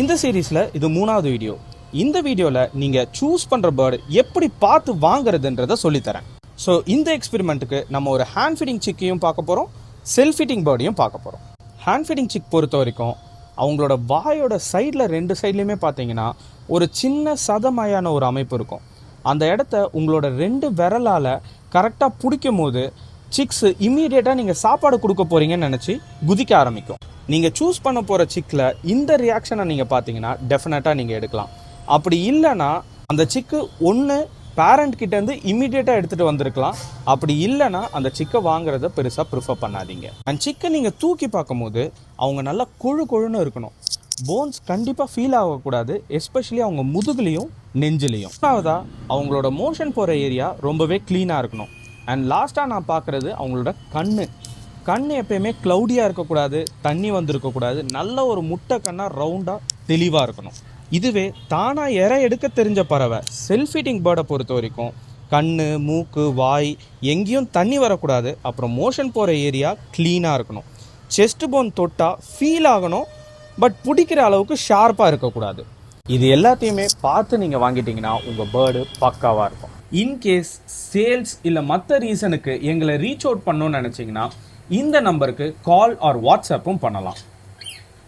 இந்த சீரீஸ்ல இது 3வது வீடியோ. இந்த வீடியோல நீங்க சூஸ் பண்ற பேர்டு எப்படி பார்த்து வாங்குறதுன்றத சொல்லித்தரேன். ஸோ இந்த எக்ஸ்பெரிமெண்ட்டுக்கு நம்ம ஒரு ஹேண்ட் ஃபீடிங் சிக்கையும் பார்க்க போறோம், செல்ஃப் ஃபீடிங் பேர்டையும் பார்க்க போறோம். ஹேண்ட் ஃபீடிங் சிக் பொறுத்த வரைக்கும் அவங்களோட வாயோட சைடில் 2 சைட்லையுமே பார்த்தீங்கன்னா ஒரு சின்ன சதமயான ஒரு அமைப்பு இருக்கும். அந்த இடத்த உங்களோட 2 விரலால் கரெக்டாக பிடிக்கும் போது சிக்ஸ் இம்மீடியட்டாக நீங்கள் சாப்பாடு கொடுக்க போகிறீங்கன்னு நினச்சி குதிக்க ஆரம்பிக்கும். நீங்கள் சூஸ் பண்ண போகிற சிக்கில் இந்த ரியாக்ஷனை நீங்கள் பார்த்தீங்கன்னா டெஃபினட்டாக நீங்கள் எடுக்கலாம். அப்படி இல்லைன்னா அந்த சிக்கு ஒன்று பேரண்ட் கிட்டேருந்து இம்மீடியட்டாக எடுத்துகிட்டு வந்திருக்கலாம். அப்படி இல்லைன்னா அந்த சிக்கை வாங்குறத பெருசாக ப்ரிஃபர் பண்ணாதீங்க. அண்ட் சிக்கை நீங்கள் தூக்கி பார்க்கும்போது அவங்க நல்லா கொழுன்னு இருக்கணும். போன்ஸ் கண்டிப்பாக ஃபீல் ஆகக்கூடாது, எஸ்பெஷலி அவங்க முதுகுலையும் நெஞ்சிலையும். மூணாவதாக அவங்களோட மோஷன் போகிற ஏரியா ரொம்பவே க்ளீனாக இருக்கணும். அண்ட் லாஸ்ட்டாக நான் பார்க்குறது அவங்களோட கண் எப்பயுமே க்ளவுடியாக இருக்கக்கூடாது, தண்ணி வந்துருக்கக்கூடாது, நல்ல ஒரு முட்டை கண்ணாக ரவுண்டாக தெளிவாக இருக்கணும். இதுவே தானாக இறை எடுக்க தெரிஞ்ச பறவை செல்ஃப் ஃபீடிங் பேர்டை பொறுத்த வரைக்கும் கண், மூக்கு, வாய் எங்கேயும் தண்ணி வரக்கூடாது. அப்புறம் மோஷன் போகிற ஏரியா க்ளீனாக இருக்கணும். செஸ்ட் போன் தொட்டால் ஃபீல் ஆகணும், பட் பிடிக்கிற அளவுக்கு ஷார்ப்பாக இருக்கக்கூடாது. இது எல்லாத்தையுமே பார்த்து நீங்கள் வாங்கிட்டீங்கன்னா உங்கள் பேர்டு பக்காவாக இருக்கும். இன்கேஸ் சேல்ஸ் இல்லை மற்ற ரீசனுக்கு எங்களை ரீச் அவுட் பண்ணணும்னு நினச்சிங்கன்னா இந்த நம்பருக்கு கால் ஆர் வாட்ஸ்அப்பும் பண்ணலாம்.